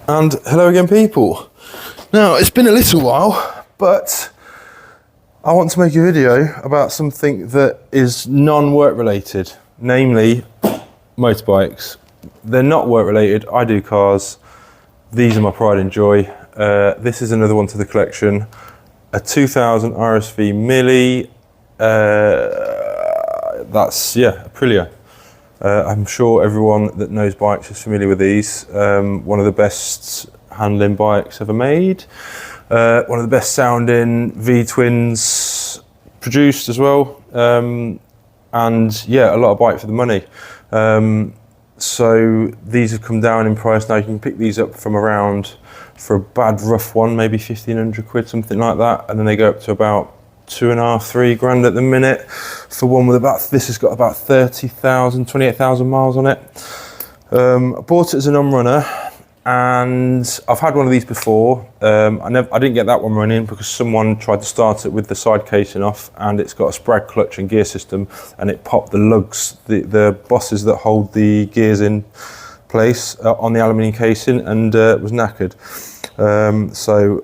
And hello again, people. Now, it's been a little while, but I want to make a video about something that is non-work related, namely motorbikes. They're not work related. I do cars. These are my pride and joy. This is another one to the collection, a 2000 RSV Mille. That's Aprilia. I'm sure everyone that knows bikes is familiar with these. One of the best handling bikes ever made. One of the best sounding V-twins produced as well. And yeah, a lot of bike for the money. So these have come down in price now. You can pick these up from around, for a bad rough one, maybe 1,500 quid, something like that. And then they go up to about 2.5, 3 grand at the minute for one with this has got about 30,000, 28,000 miles on it. I bought it as an on-runner, and I've had one of these before. I didn't get that one running because someone tried to start it with the side casing off, and it's got a sprag clutch and gear system, and it popped the lugs, the bosses that hold the gears in place on the aluminium casing, and was knackered. So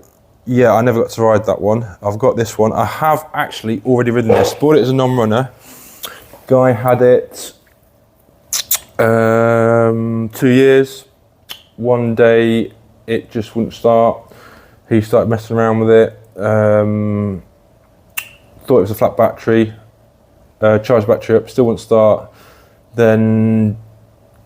yeah, I never got to ride that one. I've got this one. I have actually already ridden this. Bought it as a non-runner. Guy had it 2 years. One day it just wouldn't start. He started messing around with it. Thought it was a flat battery. Charged the battery up, still wouldn't start. Then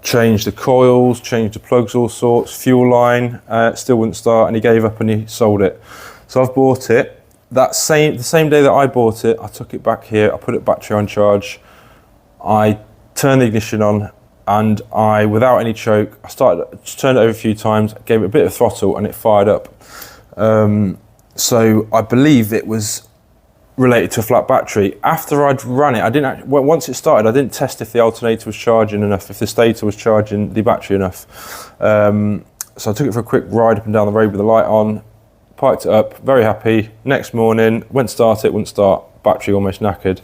changed the coils, changed the plugs, all sorts, fuel line, still wouldn't start, and he gave up and he sold it. So I've bought it. The same day that I bought it, I took it back here, I put it battery on charge, I turned the ignition on, and without any choke, turned it over a few times, gave it a bit of throttle, and it fired up. So I believe it was related to a flat battery. After I'd run it, once it started, I didn't test if the alternator was charging enough, if the stator was charging the battery enough. So I took it for a quick ride up and down the road with the light on, parked it up, very happy. Next morning, went to start it, wouldn't start, battery almost knackered,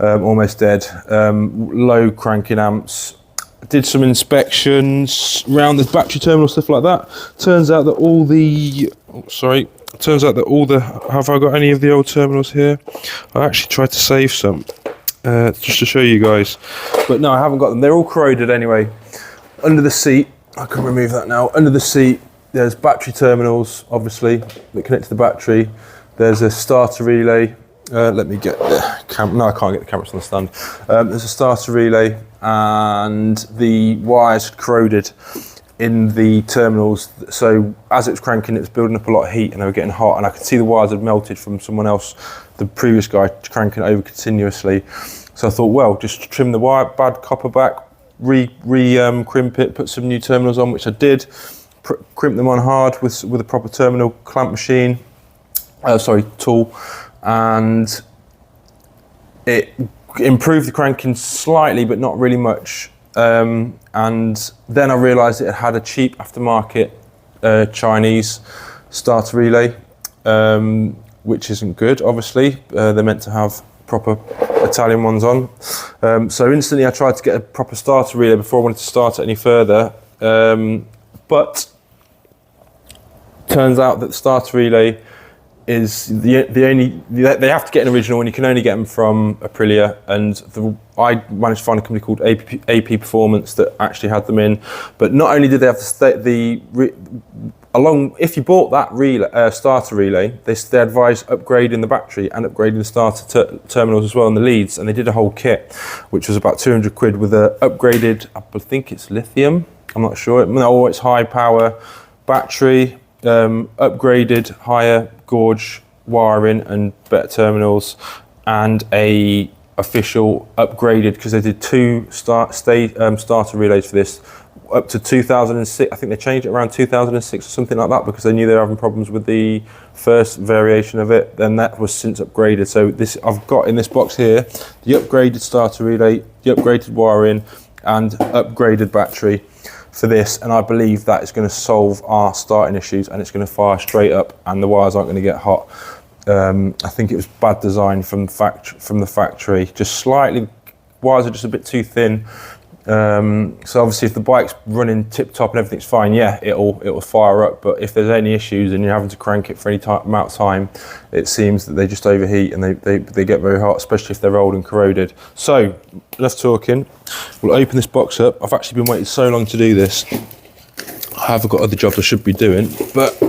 almost dead, low cranking amps. Did some inspections around the battery terminal, stuff like that. Turns out that have I got any of the old terminals here? I actually tried to save some, just to show you guys. But no, I haven't got them. They're all corroded anyway. Under the seat, I can remove that now. Under the seat, there's battery terminals, obviously, that connect to the battery. There's a starter relay. Let me get the camera. No, I can't get the camera on the stand. There's a starter relay, and the wires corroded in the terminals. So as it was cranking, it was building up a lot of heat, and they were getting hot, and I could see the wires had melted from someone else, the previous guy, cranking it over continuously. So I thought, well, just trim the wire, bad copper back, crimp it, put some new terminals on, which I did. Crimp them on hard with a proper terminal clamp machine, tool, and it improved the cranking slightly, but not really much. And then I realised it had a cheap aftermarket Chinese starter relay, which isn't good, obviously. They're meant to have proper Italian ones on. So instantly I tried to get a proper starter relay before I wanted to start it any further. But turns out that the starter relay is they have to get an original, and you can only get them from Aprilia, and I managed to find a company called AP Performance that actually had them in. But not only did they have if you bought that starter relay, they advised upgrading the battery and upgrading the starter terminals as well, and the leads, and they did a whole kit, which was about 200 quid with a upgraded, I think it's lithium, I'm not sure, no, it's high power battery, upgraded higher gauge wiring and better terminals, and a official upgraded, because they did 2 starter relays for this, up to 2006. I think they changed it around 2006 or something like that, because they knew they were having problems with the first variation of it. Then that was since upgraded. So this, I've got in this box here, the upgraded starter relay, the upgraded wiring, and upgraded battery for this, and I believe that is going to solve our starting issues, and it's going to fire straight up, and the wires aren't going to get hot. I think it was bad design from the factory, just slightly, wires are just a bit too thin, So obviously if the bike's running tip top and everything's fine, yeah, it'll fire up. But if there's any issues and you're having to crank it for any amount of time, it seems that they just overheat and they get very hot, especially if they're old and corroded. So enough talking, we'll open this box up. I've actually been waiting so long to do this. I have got other jobs I should be doing, but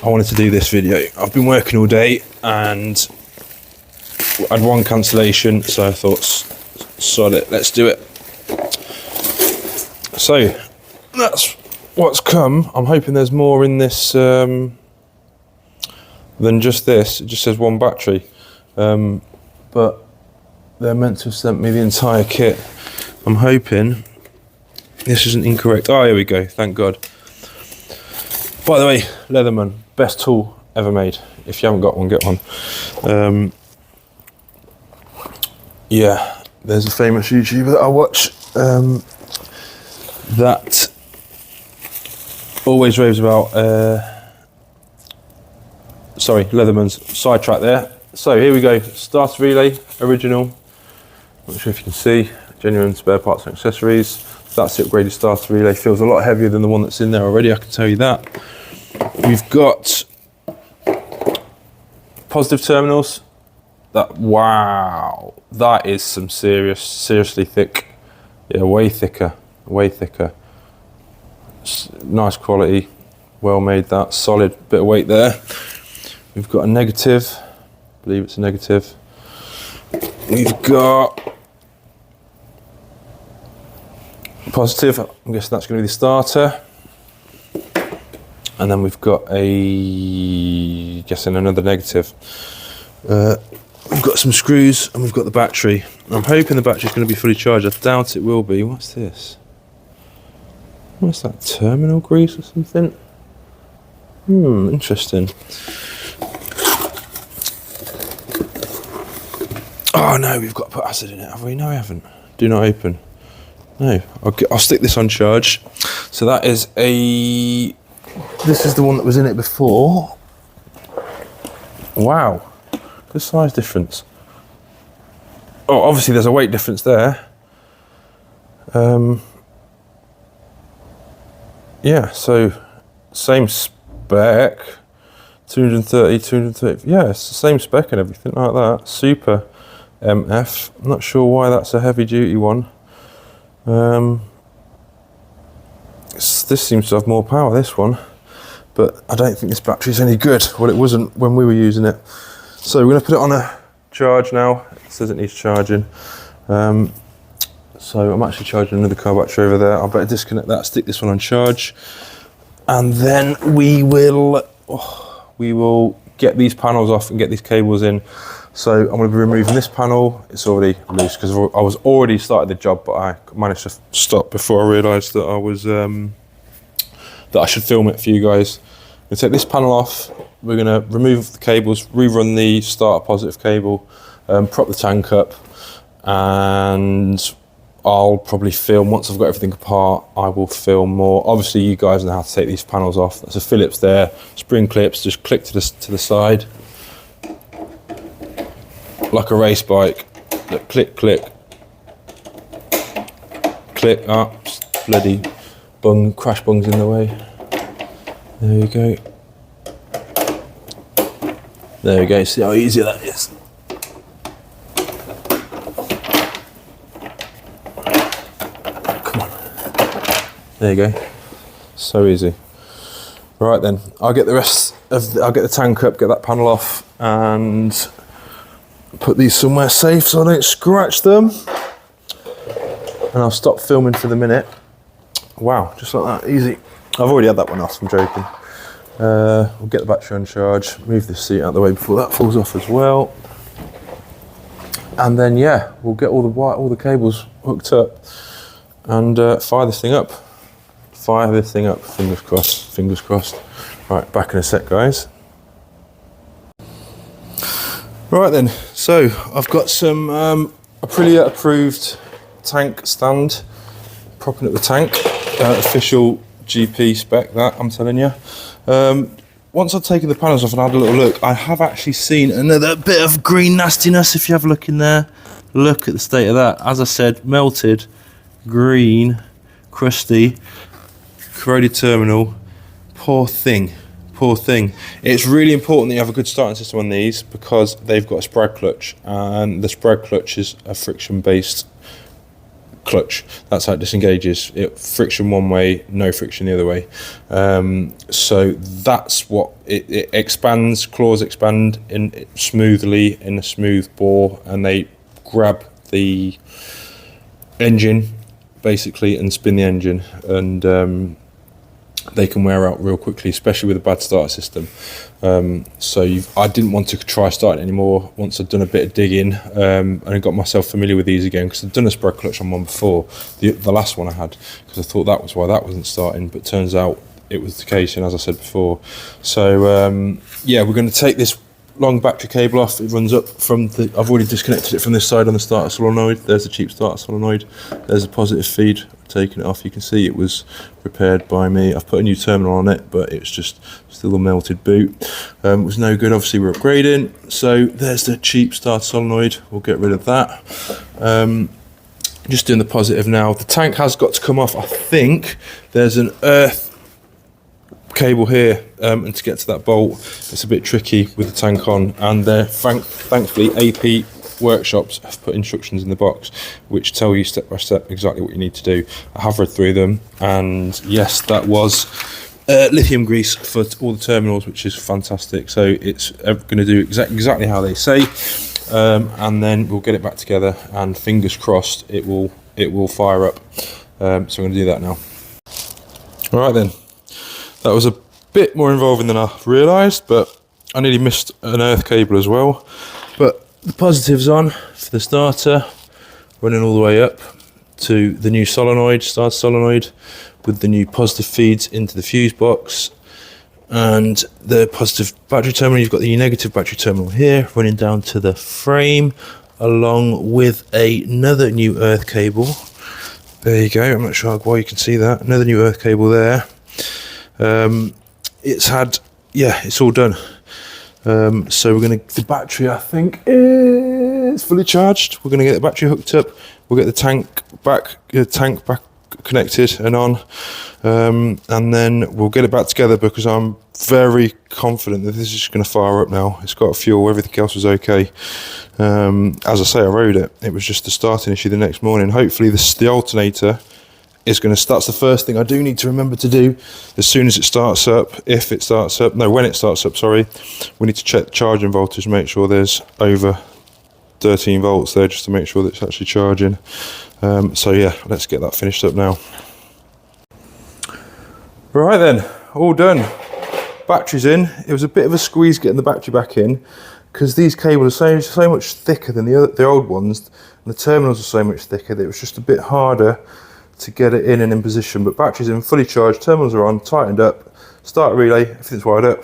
I wanted to do this video. I've been working all day and I had one cancellation, so I thought, sod it, let's do it. So that's what's come. I'm hoping there's more in this than just this. It just says one battery, but they're meant to have sent me the entire kit. I'm hoping this isn't incorrect. Oh, here we go, thank God. By the way, Leatherman, best tool ever made. If you haven't got one, get one. Yeah, there's a famous YouTuber that I watch that always raves about, sorry, Leatherman's, sidetrack there. So here we go, starter relay, original. Not sure if you can see, genuine spare parts and accessories. That's the upgraded starter relay. Feels a lot heavier than the one that's in there already, I can tell you that. We've got positive terminals. Wow, that is some seriously thick. Yeah, way thicker. Nice quality, well made, that solid bit of weight there. We've got a negative, I believe it's a negative. We've got positive, I'm guessing that's going to be the starter. And then we've got guessing another negative. We've got some screws and we've got the battery. I'm hoping the battery's going to be fully charged. I doubt it will be. What's this? What's that, terminal grease or something? Interesting. Oh no, we've got to put acid in it, have we? No, we haven't. Do not open. No, I'll stick this on charge. So that is this is the one that was in it before. Wow. Good size difference. Oh, obviously there's a weight difference there. Yeah, so same spec, 230, 230. Yeah, it's the same spec and everything like that. Super MF. I'm not sure why that's a heavy duty one. This seems to have more power, this one, but I don't think this battery's any good. Well, it wasn't when we were using it. So we're going to put it on a charge now. It says it needs charging. So I'm actually charging another car battery over there. I'll better disconnect that, stick this one on charge, and then we will get these panels off and get these cables in. So I'm going to be removing this panel. It's already loose because I was already started the job, but I managed to stop before I realised that I was that I should film it for you guys. I'm going to take this panel off. We're going to remove the cables, rerun the starter positive cable, prop the tank up, and I'll probably film, once I've got everything apart, I will film more. Obviously you guys know how to take these panels off. There's a Phillips there, spring clips, just click to the side. Like a race bike. Look, click, click. Click up, bloody crash bungs in the way. There you go. There we go, see how easy that is. Come on. There you go. So easy. Right then, I'll get I'll get the tank up, get that panel off, and put these somewhere safe so I don't scratch them. And I'll stop filming for the minute. Wow, just like that, easy. I've already had that one off, I'm joking. We'll get the battery on charge, move this seat out of the way before that falls off as well. And then yeah, we'll get all the cables hooked up and fire this thing up. Fire this thing up, fingers crossed, fingers crossed. Right, back in a sec, guys. Right then, so I've got some Aprilia approved tank stand, propping up the tank, official GP spec that, I'm telling you. Once I've taken the panels off and had a little look, I have actually seen another bit of green nastiness. If you have a look in there, look at the state of that. As I said, melted, green, crusty, corroded terminal. Poor thing. Poor thing. It's really important that you have a good starting system on these because they've got a spread clutch, and the spread clutch is a friction based clutch. That's how it disengages. Friction one way, no friction the other way. So that's what it expands. Claws expand smoothly in a smooth bore, and they grab the engine basically and spin the engine, and they can wear out real quickly, especially with a bad starter system. I didn't want to try starting anymore once I'd done a bit of digging, and I got myself familiar with these again, because I'd done a spread clutch on one before, the last one I had, because I thought that was why that wasn't starting, but turns out it was the case, and as I said before. So yeah, we're going to take this long battery cable off. It runs up from I've already disconnected it from this side on the starter solenoid. There's the cheap starter solenoid. There's a positive feed. Taking it off, you can see it was repaired by me. I've put a new terminal on it, but it's just still a melted boot. It was no good. Obviously we're upgrading, so there's the cheap starter solenoid. We'll get rid of that. Just doing the positive now. The tank has got to come off. I think there's an earth cable here, and to get to that bolt it's a bit tricky with the tank on, and thankfully AP workshops have put instructions in the box which tell you step by step exactly what you need to do. I have read through them, and yes, that was lithium grease for all the terminals, which is fantastic. So it's going to do exactly how they say, and then we'll get it back together, and fingers crossed it will fire up. So I'm going to do that now. All right then, that was a bit more involving than I realised, but I nearly missed an earth cable as well. But the positive's on for the starter, running all the way up to the new solenoid, starter solenoid, with the new positive feeds into the fuse box, and the positive battery terminal. You've got the negative battery terminal here running down to the frame, along with another new earth cable. There you go. I'm not sure why you can see that. Another new earth cable there. It's all done. So the battery, I think, is fully charged. We're gonna get the battery hooked up. We'll get the tank back connected and on, and then we'll get it back together, because I'm very confident that this is going to fire up now. It's got fuel, everything else was okay. As I say, I rode it. It was just the starting issue the next morning. Hopefully the alternator is going to start. That's the first thing I do need to remember to do as soon as it starts up. When it starts up, sorry, we need to check the charging voltage, make sure there's over 13 volts there, just to make sure that it's actually charging. So yeah, let's get that finished up now. Right then, all done. Battery's in. It was a bit of a squeeze getting the battery back in, because these cables are so much thicker than the old ones, and the terminals are so much thicker that it was just a bit harder to get it in and in position. But battery's in, fully charged, terminals are on, tightened up, start relay, everything's wired up,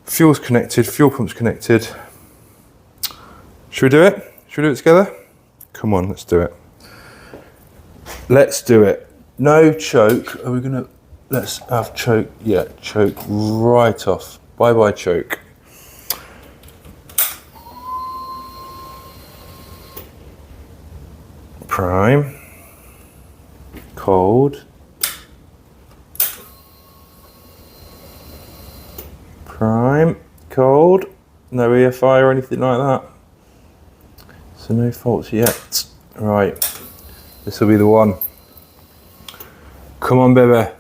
fuel's connected, fuel pump's connected. Should we do it? Should we do it together? Come on, let's do it. Let's do it. No choke. Are we gonna, let's have choke. Yeah, choke right off. Bye bye choke. Prime. Cold. Prime. Cold. No EFI or anything like that. So no faults yet. Right. This will be the one. Come on, baby.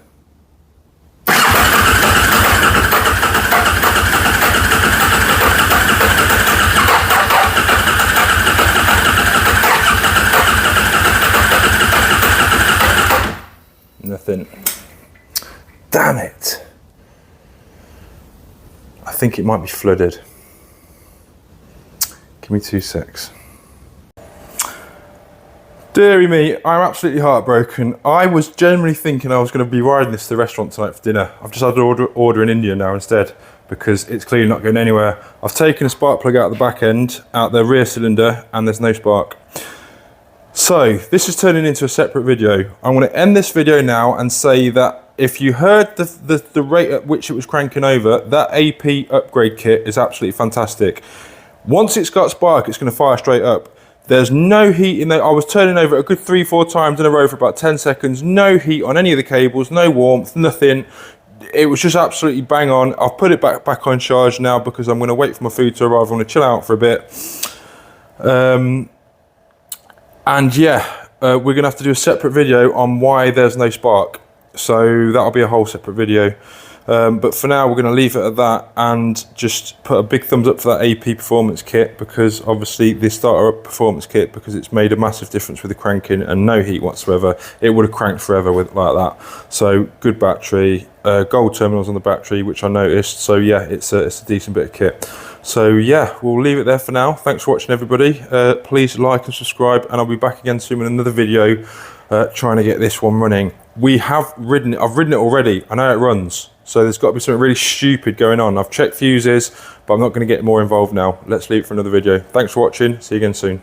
Nothing. Damn it. I think it might be flooded. Give me 2 secs. Deary me, I'm absolutely heartbroken. I was generally thinking I was going to be riding this to the restaurant tonight for dinner. I've just had to order in India now instead, because it's clearly not going anywhere. I've taken a spark plug out of the back end, out the rear cylinder, and there's no spark. So this is turning into a separate video. I'm going to end this video now and say that if you heard the rate at which it was cranking over, that AP upgrade kit is absolutely fantastic. Once it's got spark, it's going to fire straight up. There's no heat in there. I was turning over a good 3-4 times in a row for about 10 seconds. No heat on any of the cables, no warmth, nothing. It was just absolutely bang on. I've put it back on charge now because I'm going to wait for my food to arrive. I'm going to chill out for a bit. And yeah, we're going to have to do a separate video on why there's no spark. So that'll be a whole separate video. But for now, we're going to leave it at that and just put a big thumbs up for that AP Performance kit, because obviously the starter up performance kit, because it's made a massive difference with the cranking and no heat whatsoever. It would have cranked forever with like that. So good battery, gold terminals on the battery, which I noticed. So yeah, it's a decent bit of kit. So yeah, we'll leave it there for now. Thanks for watching, everybody. Please like and subscribe, and I'll be back again soon with another video trying to get this one running. I've ridden it already. I know it runs. So there's got to be something really stupid going on. I've checked fuses, but I'm not going to get more involved now. Let's leave it for another video. Thanks for watching. See you again soon.